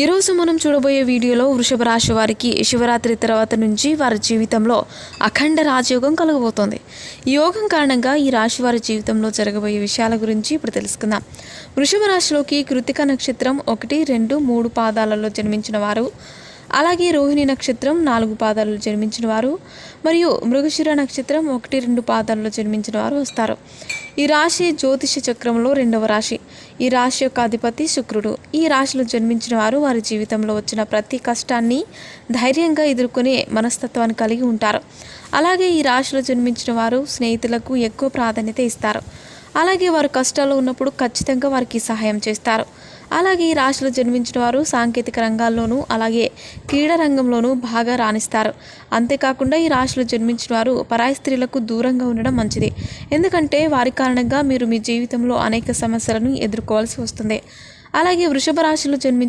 ఈరోజు మనం చూడబోయే వీడియోలో వృషభ రాశి వారికి శివరాత్రి తర్వాత నుంచి వారి జీవితంలో అఖండ రాజయోగం కలగబోతోంది. ఈ యోగం కారణంగా ఈ రాశి వారి జీవితంలో జరగబోయే విషయాల గురించి ఇప్పుడు తెలుసుకుందాం. వృషభ రాశిలోకి కృతిక నక్షత్రం 1, 2, 3 పాదాలలో జన్మించిన వారు, అలాగే రోహిణి నక్షత్రం 4 పాదాలలో జన్మించిన వారు మరియు మృగశిర నక్షత్రం 1, 2 పాదాలలో జన్మించిన వారు వస్తారు. ఈ రాశి జ్యోతిష చక్రంలో 2వ రాశి. ఈ రాశి యొక్క అధిపతి శుక్రుడు. ఈ రాశిలో జన్మించిన వారు వారి జీవితంలో వచ్చిన ప్రతి కష్టాన్ని ధైర్యంగా ఎదుర్కొనే మనస్తత్వాన్ని కలిగి ఉంటారు. అలాగే ఈ రాశిలో జన్మించిన వారు స్నేహితులకు ఎక్కువ ప్రాధాన్యత ఇస్తారు. అలాగే వారు కష్టాల్లో ఉన్నప్పుడు ఖచ్చితంగా వారికి సహాయం చేస్తారు. అలాగే ఈ రాశిలో జన్మించిన వారు సాంకేతిక రంగాల్లోనూ అలాగే క్రీడా రంగంలోనూ బాగా రాణిస్తారు. అంతేకాకుండా ఈ రాశిలో జన్మించిన వారు పరాయి స్త్రీలకు దూరంగా ఉండడం మంచిది. ఎందుకంటే వారి కారణంగా మీరు మీ జీవితంలో అనేక సమస్యలను ఎదుర్కోవాల్సి వస్తుంది. అలాగే వృషభ రాశిలో జన్మించిన